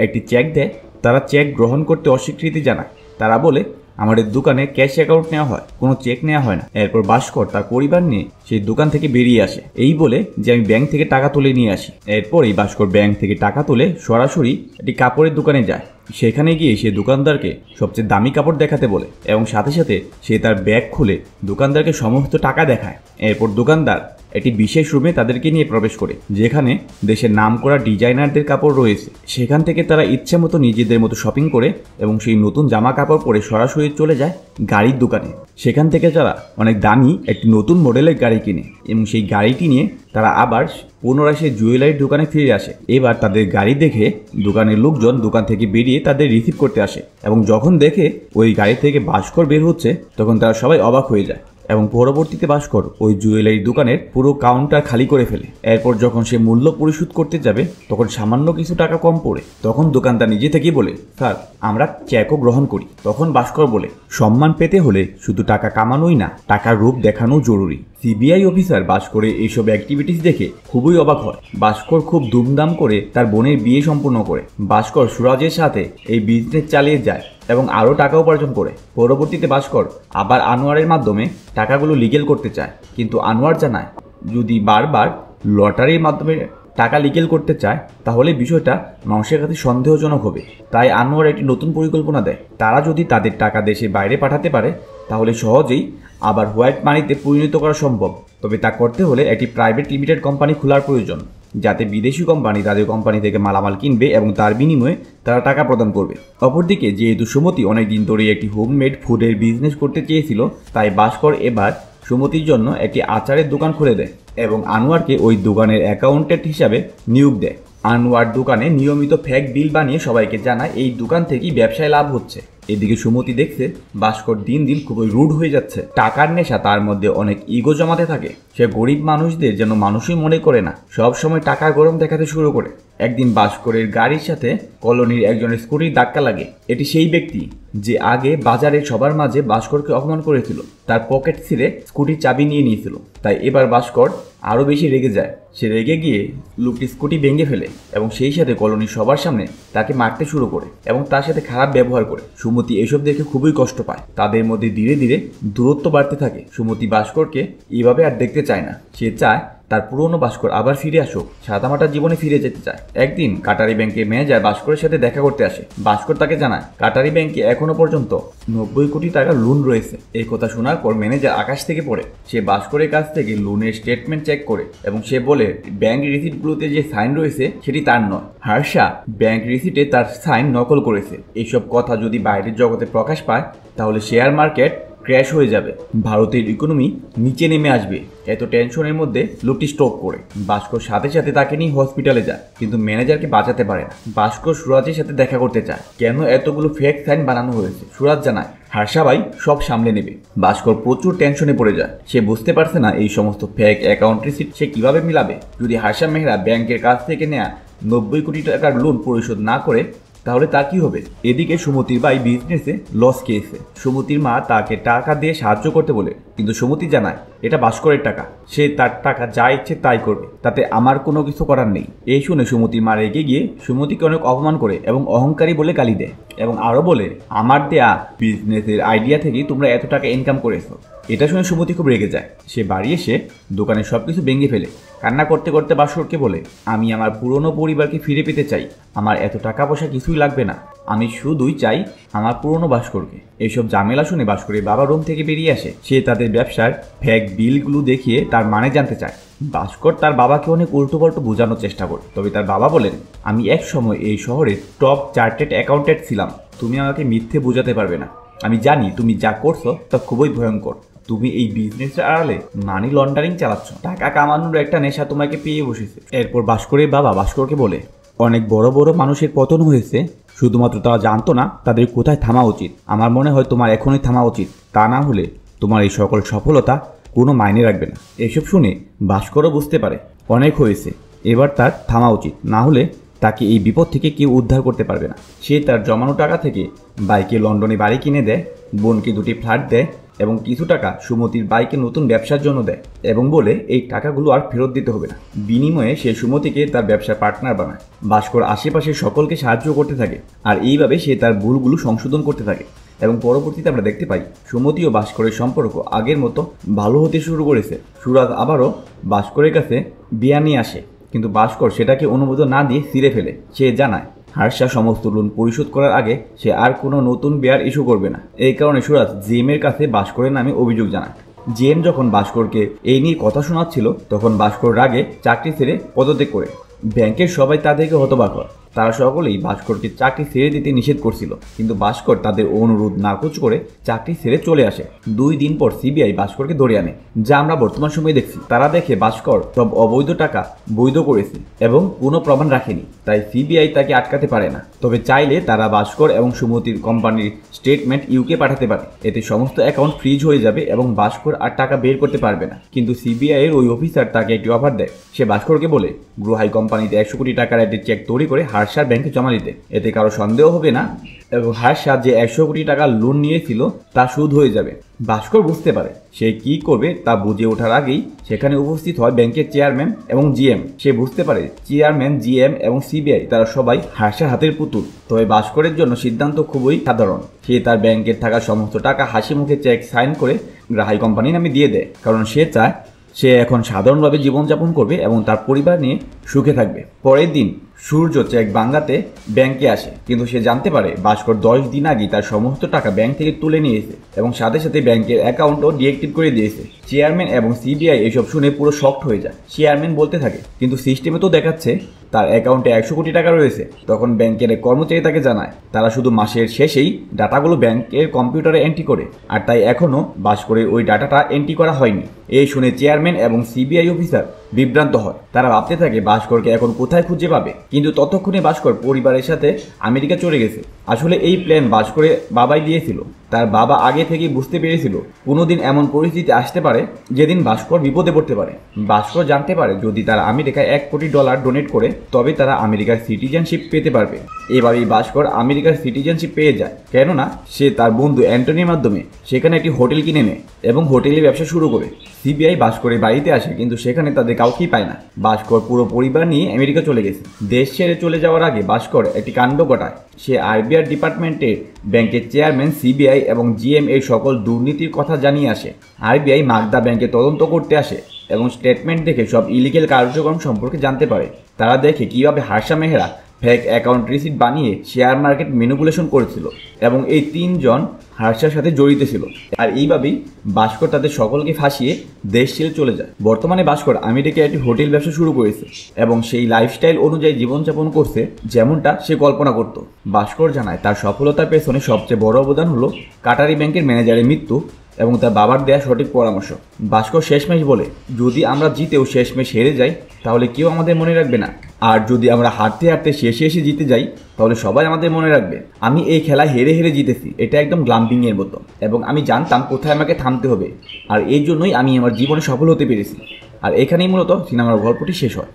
একটি চেক দেয়, তারা চেক গ্রহণ করতে অস্বীকৃতি জানায়। তারা বলে, আমাদের দোকানে ক্যাশ অ্যাকাউন্ট নেওয়া হয়, কোনো চেক নেওয়া হয় না। এরপর ভাস্কর তার পরিবার নিয়ে সেই দোকান থেকে বেরিয়ে আসে, এই বলে যে আমি ব্যাংক থেকে টাকা তুলে নিয়ে আসি। এরপরই ভাস্কর ব্যাংক থেকে টাকা তুলে সরাসরি একটি কাপড়ের দোকানে যায়। সেখানে গিয়ে সে দোকানদারকে সবচেয়ে দামি কাপড় দেখাতে বলে এবং সাথে সাথে সে তার ব্যাগ খুলে দোকানদারকে সমস্ত টাকা দেখায়। এরপর দোকানদার একটি বিশেষ রুমে তাদেরকে নিয়ে প্রবেশ করে, যেখানে দেশের নামকরা ডিজাইনারদের কাপড় রয়েছে। সেখান থেকে তারা ইচ্ছে মতো নিজেদের মতো শপিং করে এবং সেই নতুন জামা কাপড় পরে সরাসরি চলে যায় গাড়ির দোকানে। সেখান থেকে তারা অনেক দামি একটি নতুন মডেলের গাড়ি কিনে এবং সেই গাড়িটি নিয়ে তারা আবার পুনরায় সেই জুয়েলারির দোকানে ফিরে আসে। এবার তাদের গাড়ি দেখে দোকানের লোকজন দোকান থেকে বেরিয়ে তাদের রিসিভ করতে আসে এবং যখন দেখে ওই গাড়ি থেকে ভাস্কর বের হচ্ছে, তখন তারা সবাই অবাক হয়ে যায়। এবং পরবর্তীতে ভাস্কর ওই জুয়েলারি দোকানের পুরো কাউন্টার খালি করে ফেলে। এরপর যখন সে মূল্য পরিশোধ করতে যাবে, তখন সামান্য কিছু টাকা কম পড়ে। তখন দোকানদার নিজে থেকেই বলে, স্যার আমরা চেকও গ্রহণ করি। তখন ভাস্কর বলে, সম্মান পেতে হলে শুধু টাকা কামানোই না, টাকার রূপ দেখানো জরুরি। সিবিআই অফিসার ভাস্করের এইসব অ্যাক্টিভিটিস দেখে খুবই অবাক হয়। ভাস্কর খুব ধুমধাম করে তার বোনের বিয়ে সম্পূর্ণ করে। ভাস্কর সুরাজের সাথে এই বিজনেস চালিয়ে যায় এবং আরও টাকা উপার্জন করে। পরবর্তীতে ভাস্কর আবার আনোয়ারের মাধ্যমে টাকাগুলো লিগেল করতে চায়, কিন্তু আনোয়ার জানায় যদি বারবার লটারির মাধ্যমে টাকা লিগেল করতে চায় তাহলে বিষয়টা মানুষের কাছে সন্দেহজনক হবে। তাই আনোয়ার একটি নতুন পরিকল্পনা দেয়, তারা যদি তাদের টাকা দেশের বাইরে পাঠাতে পারে তাহলে সহজেই আবার হোয়াইট মানিতে পরিণত করা সম্ভব। তবে তা করতে হলে একটি প্রাইভেট লিমিটেড কোম্পানি খোলার প্রয়োজন, যাতে বিদেশি কোম্পানি তাদের কোম্পানি থেকে মালামাল কিনবে এবং তার বিনিময়ে তারা টাকা প্রদান করবে। অপরদিকে যেহেতু সুমতি অনেকদিন ধরেই একটি হোমমেড ফুডের বিজনেস করতে চেয়েছিল, তাই ভাস্কর এবার সুমতির জন্য একটি আচারের দোকান খুলে দেয় এবং আনোয়ারকে ওই দোকানের অ্যাকাউন্টেন্ট হিসাবে নিয়োগ দেয়। আনোয়ার দোকানে নিয়মিত ফেক বিল বানিয়ে সবাইকে জানায় এই দোকান থেকেই ব্যবসায় লাভ হচ্ছে। এদিকে সুমতি দেখছে ভাস্কর দিন দিন খুবই রুড হয়ে যাচ্ছে। টাকার নেশা তার মধ্যে অনেক ইগো জমাতে থাকে। সে গরিব মানুষদের যেন মানুষই মনে করে না, সব সময় টাকার গরম দেখাতে শুরু করে। একদিন ভাস্করের গাড়ির সাথে কলোনির একজনের স্কুটির ধাক্কা লাগে। এটি সেই ব্যক্তি যে আগে বাজারে সবার মাঝে ভাস্করকে অপমান করেছিল, তার পকেট ছিঁড়ে স্কুটির চাবি নিয়ে নিয়েছিল। তাই এবার ভাস্কর আরও বেশি রেগে যায়। সে রেগে গিয়ে লোকটি স্কুটি ভেঙে ফেলে এবং সেই সাথে কলোনির সবার সামনে তাকে মারতে শুরু করে এবং তার সাথে খারাপ ব্যবহার করে। সুমতি এসব দেখে খুবই কষ্ট পায়। তাদের মধ্যে ধীরে ধীরে দূরত্ব বাড়তে থাকে। সুমতি ভাস্করকে এভাবে আর দেখতে চায় না। সে চায় তার পুরনো ভাস্কর আবার ফিরে আসুক, সাদামাটা জীবনে ফিরে যেতে চায়। একদিন কাটারি ব্যাংকের ম্যানেজার ভাস্করের সাথে দেখা করতে আসে। ভাস্কর তাকে জানায় কাটারি ব্যাংকে এখনো পর্যন্ত 90 কোটি টাকা লোন রয়েছে। এই কথা শোনার পর ম্যানেজার আকাশ থেকে পড়ে। সে ভাস্করের কাছ থেকে লোনের স্টেটমেন্ট চেক করে এবং সে বলে ব্যাংক রিসিটগুলোতে যে সাইন রয়েছে সেটি তার নয়। হর্ষা ব্যাংক রিসিটে তার সাইন নকল করেছে। এইসব কথা যদি বাইরের জগতে প্রকাশ পায় তাহলে শেয়ার মার্কেট ক্র্যাশ হয়ে যাবে, ভারতের ইকোনমি নিচে নেমে আসবে। এত টেনশনের মধ্যে লোকটি স্ট্রোক করে। ভাস্কর সাথে সাথে তাকে নিয়ে হসপিটালে যায়, কিন্তু ম্যানেজারকে বাঁচাতে পারে না। ভাস্কর সুরাজের সাথে দেখা করতে চায়। কেন এতগুলো ফেক সাইন বানানো হয়েছে সুরাজ জানায় হর্ষা ভাই সব সামলে নেবে। ভাস্কর প্রচুর টেনশনে পড়ে যায়। সে বুঝতে পারছে না এই সমস্ত ফেক অ্যাকাউন্ট রিসিট সে কিভাবে মিলাবে। যদি হর্ষা মেহরা ব্যাংকের কাছ থেকে নেওয়া 90 কোটি টাকার লোন পরিশোধ না করে তাহলে তা কি হবে। এদিকে সুমতির ভাই বিজনেসে লস খেয়েছে। সুমতির মা তাকে টাকা দিয়ে সাহায্য করতে বলে, কিন্তু সুমতি জানায় এটা ভাস্করের টাকা, সে তার টাকা যা ইচ্ছে তাই করবে, তাতে আমার কোনো কিছু করার নেই। এই শুনে সুমতির মা রেগে গিয়ে সুমতিকে অনেক অপমান করে এবং অহংকারী বলে গালি দেয় এবং আরও বলে আমার দেয়া বিজনেসের আইডিয়া থেকেই তোমরা এত টাকা ইনকাম করেছো। এটা শুনে সুমতি খুব রেগে যায়। সে বাড়ি এসে দোকানের সব কিছু ভেঙে ফেলে। কান্না করতে করতে ভাস্করকে বলে আমি আমার পুরনো পরিবারকে ফিরে পেতে চাই, আমার এত টাকা পয়সা কিছুই লাগবে না, আমি শুধুই চাই আমার পুরনো ভাস্করকে। এইসব ঝামেলা শুনে ভাস্করের বাবা রুম থেকে বেরিয়ে আসে। সে তাদের ব্যবসার ফেক বিলগুলো দেখিয়ে তার মানে জানতে চায়। ভাস্কর তার বাবাকে অনেক উল্টোপাল্টো বোঝানোর চেষ্টা করে, তবে তার বাবা বলেন আমি এক সময় এই শহরের টপ চার্টেড অ্যাকাউন্টেন্ট ছিলাম, তুমি আমাকে মিথ্যে বোঝাতে পারবে না। আমি জানি তুমি যা করছো তা খুবই ভয়ঙ্কর, তুমি এই বিজনেসের আড়ালে মানি লন্ডারিং চালাচ্ছ, টাকা কামানোর একটা নেশা তোমাকে পেয়ে বসেছে। এরপর ভাস্করের বাবা ভাস্করকে বলে, অনেক বড় বড় মানুষের পতন হয়েছে, শুধুমাত্র তারা জানতো না তাদের কোথায় থামা উচিত। আমার মনে হয় তোমার এখনই থামা উচিত, তা না হলে তোমার এই সকল সফলতা কোনো মাইনে রাখবে না। এসব শুনে ভাস্করও বুঝতে পারে অনেক হয়েছে, এবার তার থামা উচিত, না হলে তাকে এই বিপদ থেকে কেউ উদ্ধার করতে পারবে না। সে তার জমানো টাকা থেকে বাইকে লন্ডনে বাড়ি কিনে দেয়, বোনকে 2টি ফ্ল্যাট দেয় এবং কিছু টাকা সুমতির বাইকে নতুন ব্যবসার জন্য দেয় এবং বলে এই টাকাগুলো আর ফেরত দিতে হবে না। বিনিময়ে সে সুমতিকে তার ব্যবসার পার্টনার বানায়। ভাস্কর আশেপাশে সকলকে সাহায্য করতে থাকে আর এইভাবে সে তার ভুলগুলো সংশোধন করতে থাকে এবং পরবর্তীতে আমরা দেখতে পাই সুমতি ও ভাস্করের সম্পর্ক আগের মতো ভালো হতে শুরু করেছে। সুরাজ আবারও ভাস্করের কাছে বিয়া নিয়ে আসে, কিন্তু ভাস্কর সেটাকে অনুমোদন না দিয়ে ছিঁড়ে ফেলে। সে জানায় হার্ষা সমস্ত লোন পরিশোধ করার আগে সে আর কোনো নতুন বিয়ার ইস্যু করবে না। এই কারণে সুরাজ জিএমের কাছে ভাস্করের নামে অভিযোগ জানায়। জিএম যখন ভাস্করকে এই নিয়ে কথা শোনাচ্ছিল তখন ভাস্কর রাগে চাকরি ছেড়ে পদত্যাগ করে। ব্যাংকের সবাই তাদেরকে হতবাক হয়, তারা সকলেই ভাস্করকে চাকরি ছেড়ে দিতে নিষেধ করছিল, কিন্তু ভাস্কর তাদের অনুরোধ নাকচ করে চাকরি ছেড়ে চলে আসে। 2 দিন পর সিবিআই ভাস্করকে ধরে আনে, যা আমরা বর্তমান সময়ে দেখছি। তারা দেখে ভাস্কর সব অবৈধ টাকা বৈধ করেছে এবং কোনো প্রমাণ রাখেনি, তাই সিবিআই তাকে আটকাতে পারে না। তবে চাইলে তারা ভাস্কর এবং সুমতির কোম্পানির স্টেটমেন্ট ইউকে পাঠাতে পারে, এতে সমস্ত অ্যাকাউন্ট ফ্রিজ হয়ে যাবে এবং ভাস্কর আর টাকা বের করতে পারবে না। কিন্তু সিবিআই এর ওই অফিসার তাকে একটি অফার দেয়। সে ভাস্করকে বলে গ্রুহাই কোম্পানিতে 100 কোটি টাকার একটি চেক তৈরি করে হার্ষার ব্যাংকে জমা দিতে, এতে কারো সন্দেহ হবে না এবং হার্ষা যে 100 কোটি টাকা লোন নিয়েছিল তা সুদ হয়ে যাবে। ভাস্কর বুঝতে পারে সে কি করবে তা বুঝে ওঠার আগেই সেখানে উপস্থিত হয় ব্যাংকের চেয়ারম্যান এবং জিএম। সে বুঝতে পারে চেয়ারম্যান, জিএম এবং সিবিআই তারা সবাই হার্ষার হাতের পুতুল। তবে ভাস্করের জন্য সিদ্ধান্ত খুবই সাধারণ। সে তার ব্যাংকের থাকা সমস্ত টাকা হাসি মুখে চেক সাইন করে গ্রাহাই কোম্পানি নামে দিয়ে দেয়, কারণ সে চায় সে এখন সাধারণভাবে জীবনযাপন করবে এবং তার পরিবার নিয়ে সুখে থাকবে। পরের দিন সূর্য চেক ভাঙাতে ব্যাংকে আসে, কিন্তু সে জানতে পারে ভাস্কর 10 দিন আগে তার সমস্ত টাকা ব্যাংক থেকে তুলে নিয়েছে এবং সাথে সাথে ব্যাংকের অ্যাকাউন্টও ডিএক্টিভ করে দিয়েছে। চেয়ারম্যান এবং সিবিআই এসব শুনে পুরো শকড হয়ে যায়। চেয়ারম্যান বলতে থাকে কিন্তু সিস্টেমে তো দেখাচ্ছে তার অ্যাকাউন্টে 100 কোটি টাকা রয়েছে। তখন ব্যাংকের কর্মচারী তাকে জানায় তারা শুধু মাসের শেষেই ডাটাগুলো ব্যাংকের কম্পিউটারে এন্ট্রি করে, আর তাই এখনও ভাস্করের ওই ডাটাটা এন্ট্রি করা হয়নি। এই শুনে চেয়ারম্যান এবং সিবিআই অফিসার বিভ্রান্ত হয়। তারা ভাবতে থাকে ভাস্করকে এখন কোথায় খুঁজে পাবে, কিন্তু ততক্ষণে ভাস্কর পরিবারের সাথে আমেরিকা চলে গেছে। আসলে এই প্ল্যান ভাস্করের বাবাই দিয়েছিল। তার বাবা আগে থেকেই বুঝতে পেরেছিল কোনোদিন এমন পরিস্থিতি আসতে পারে যেদিন ভাস্কর বিপদে পড়তে পারে। ভাস্কর জানতে পারে যদি তারা আমেরিকায় $1 কোটি ডোনেট করে তবে তারা আমেরিকার সিটিজেনশিপ পেতে পারবে। এভাবেই ভাস্কর আমেরিকার সিটিজেনশিপ পেয়ে যায়, কেননা সে তার বন্ধু অ্যান্টনির মাধ্যমে সেখানে একটি হোটেল কিনে নেয় এবং হোটেলে ব্যবসা শুরু করে। সিবিআই ভাস্করের বাড়িতে আসে, কিন্তু সেখানে তাদের কাউকেই পায় না। ভাস্কর পুরো পরিবার নিয়ে আমেরিকা চলে গেছে। দেশ ছেড়ে চলে যাওয়ার আগে ভাস্কর একটি কাণ্ড ঘটায়। সে আরবিআই ডিপার্টমেন্টের ব্যাংকের চেয়ারম্যান, সিবিআই এবং জিএম এর সকল দুর্নীতির কথা জানিয়ে আসে। আরবিআই মাগদা ব্যাংকে তদন্ত করতে আসে এবং স্টেটমেন্ট দেখে সব ইলিগেল কার্যক্রম সম্পর্কে জানতে পারে। তারা দেখে কিভাবে Harsha Mehra fake account receipt বানিয়ে শেয়ার মার্কেট ম্যানিপুলেশন করেছিল এবং এই 3 জন হার্ষার সাথে জড়িত ছিল। আর এইভাবেই ভাস্কর তাদের সকলকে ফাঁসিয়ে দেশ ছেড়ে চলে যায়। বর্তমানে ভাস্কর আমেরিকায় একটি হোটেল ব্যবসা শুরু করেছে এবং সেই লাইফস্টাইল অনুযায়ী জীবনযাপন করছে যেমনটা সে কল্পনা করত। ভাস্কর জানায় তার সফলতার পেছনে সবচেয়ে বড় অবদান হলো কাটারি ব্যাংকের ম্যানেজারের মৃত্যু এবং তার বাবার দেয়া সঠিক পরামর্শ। ভাস্কর শেষমেশ বলে যদি আমরা জিতেও শেষমেশ হেরে যাই তাহলে কেউ আমাদের মনে রাখবে না, আর যদি আমরা হারতে হারতে শেষে এসে জিতে যাই তাহলে সবাই আমাদের মনে রাখবে। আমি এই খেলায় হেরে হেরে জিতেছি, এটা একদম গ্লাম্পিং এর মতো, এবং আমি জানতাম কোথায় আমাকে থামতে হবে, আর এই জন্যই আমি আমার জীবনে সফল হতে পেরেছি। আর এখানেই মূলত সিনেমার গল্পটি শেষ হয়।